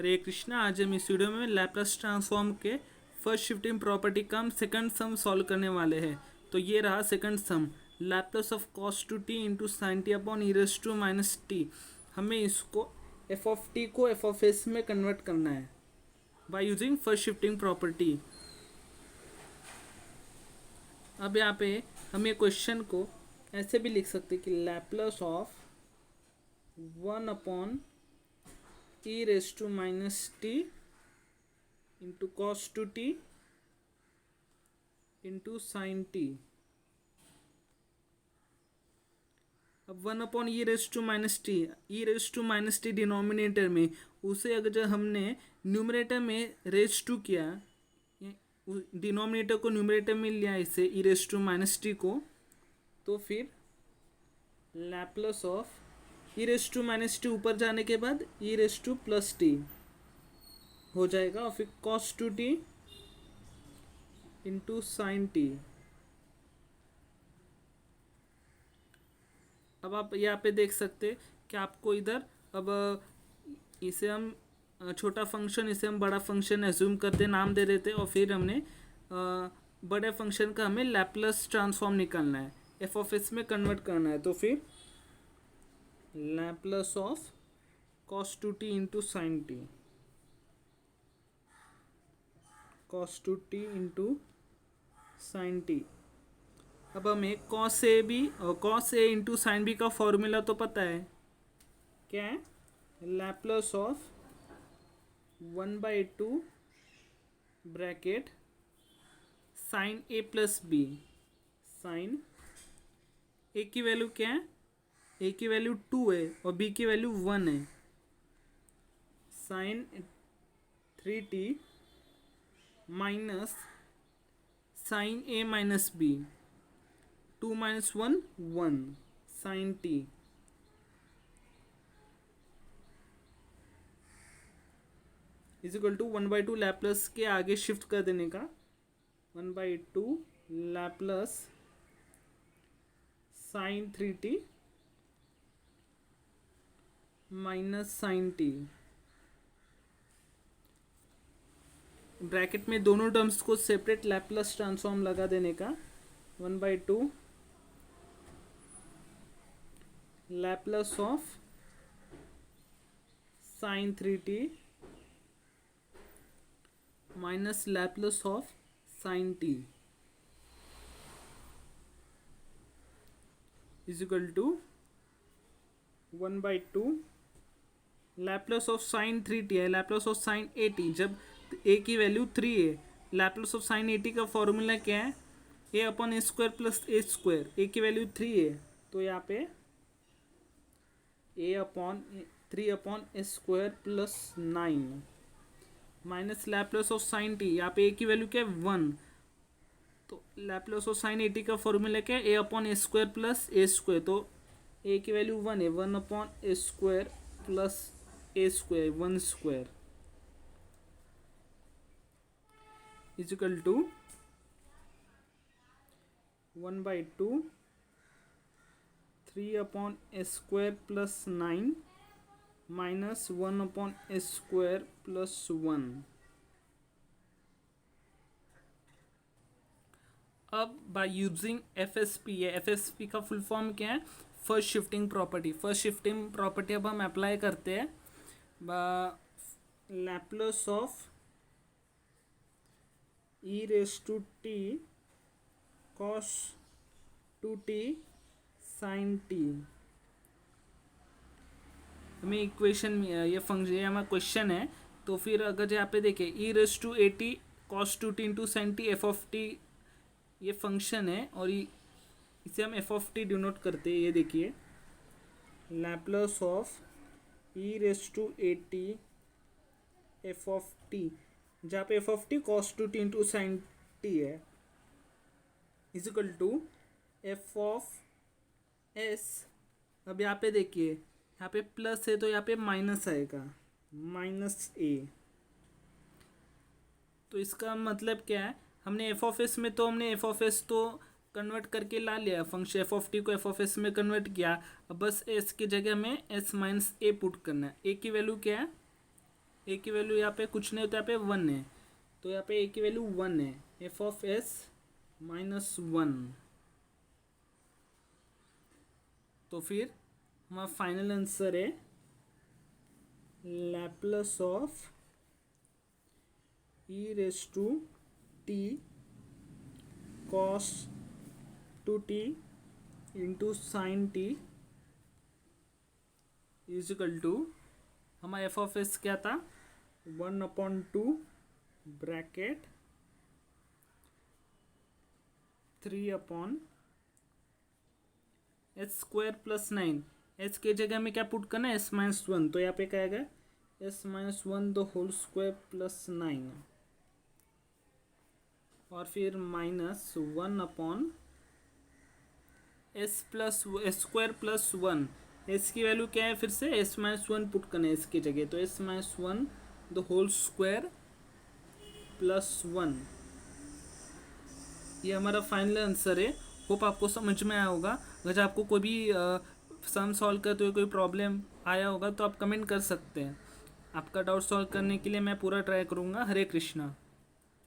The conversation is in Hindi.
हरे कृष्णा। आज हम इस वीडियो में लैप्लास ट्रांसफॉर्म के फर्स्ट शिफ्टिंग प्रॉपर्टी का हम सेकंड सम सॉल्व करने वाले हैं। तो ये रहा second sum, Laplace of cos two T into sine t upon e raise to minus t. हमें इसको एफ ऑफ टी को एफ ऑफ एस में कन्वर्ट करना है by using first shifting property. अब यहाँ पे हम ये क्वेश्चन को ऐसे भी लिख सकते हैं कि Laplace of 1 upon e raise to minus t into cos two T into sine T. अब 1 upon e raise to minus t denominator में, उसे अगर जब हमने न्यूमरेटर में रेज़ टू किया, डिनोमिनेटर को न्यूमरेटर में लिया इसे e raise to minus t को, तो फिर Laplace of E raise to minus t ऊपर जाने के बाद e raise to plus t हो जाएगा और फिर cos two T into sine T. अब आप यहाँ पे देख सकते कि आपको इधर अब इसे हम छोटा फंक्शन, इसे हम बड़ा फंक्शन एज्यूम करते, नाम दे देते और फिर हमने बड़े फंक्शन का हमें लैप्लास ट्रांसफॉर्म निकालना है, एफ ऑफ एस में कन्वर्ट करना है। तो फिर Laplace of cos two T into sine T, cos two T into sine T. अब हमें कॉस ए बी और cos A into sine B का फॉर्मूला तो पता है, क्या है? Laplace of 1/2 bracket sine A plus B. Sine A की वैल्यू क्या है? ए की वैल्यू 2 है और बी की वैल्यू 1 है। Sine 3t minus sine A minus B, 2 minus 1 1 sine t is equal to 1/2 Laplace के आगे शिफ्ट कर देने का, 1/2 Laplace sine 3t minus sine t. Bracket में दोनों टर्म्स को सेपरेट लैप्लास ट्रांसफॉर्म लगा देने का, 1/2 Laplace of sine 3t minus Laplace of sine t is equal to 1/2 Laplace of sine 3t है, लैप्लास ऑफ साइन 8t। जब ए की वैल्यू 3 है, लैप्लास ऑफ साइन 8t का फॉर्मूला क्या है? ए upon A square plus A square. A की वैल्यू 3 है तो यहाँ पे A upon 3 upon A square plus 9 minus Laplace of sine T. यहाँ पे ए की वैल्यू क्या है? 1। तो लैप्लास ऑफ साइन 80 का फॉर्मूला क्या है? ए अपॉन ए स्क्वायर प्लस ए स्क्वायर। तो ए की वैल्यू 1 है, 1 upon A square plus A square, 1 square is equal to 1/2 3 upon A square plus 9 minus 1 upon A square plus 1। अब by using f s p, है एफ एस पी का फुल फॉर्म क्या है? First shifting property. First shifting property अब हम अप्लाई करते हैं, Laplace of E raise to t cos two t sine t. हमें इक्वेशन, ये फंक्शन, ये हमारा क्वेश्चन है। तो फिर अगर यहाँ पे देखें e raise to A t cos two T into sine t, F of t ये फंक्शन है और इसे हम एफ ऑफ टी डिनोट करते हैं। ये देखिए Laplace of E raise to A T F of T, जहाँ पे F of T cos two T into sine T है, is equal to F of S. अब यहाँ पे देखिए, यहाँ पे प्लस है तो यहाँ पे माइनस आएगा, माइनस ए। तो इसका मतलब क्या है? हमने एफ ऑफ एस में, तो हमने एफ ऑफ एस तो कन्वर्ट करके ला लिया, फंक्शन एफ ऑफ टी को एफ ऑफ एस में कन्वर्ट किया। अब बस एस की जगह में एस माइनस ए पुट करना है। ए की वैल्यू क्या है? ए की वैल्यू यहाँ पे कुछ नहीं होता, यहाँ पे 1 है, तो यहाँ पे ए की वैल्यू 1 है, एफ ऑफ एस माइनस 1। तो फिर हमारा फाइनल आंसर है Laplace of e raise to t cos two T into sine t is equal to, हमारा एफ ऑफ एस क्या था, 1/2 ब्रैकेट 3/(s² प्लस 9। एस के जगह में क्या पुट करना है, s-1, तो यहाँ पे क्या आएगा s-1 the whole square plus 9, और फिर माइनस 1/s² प्लस 1। एस की वैल्यू क्या है, फिर से s-1 पुट करना है इसकी जगह, तो s-1 the whole square plus 1। ये हमारा फाइनल आंसर है। होप आपको समझ में आया होगा। अगर आपको कोई भी सम सॉल्व करते हुए कोई प्रॉब्लम आया होगा तो आप कमेंट कर सकते हैं। आपका डाउट सॉल्व करने के लिए मैं पूरा ट्राई करूँगा। हरे कृष्णा।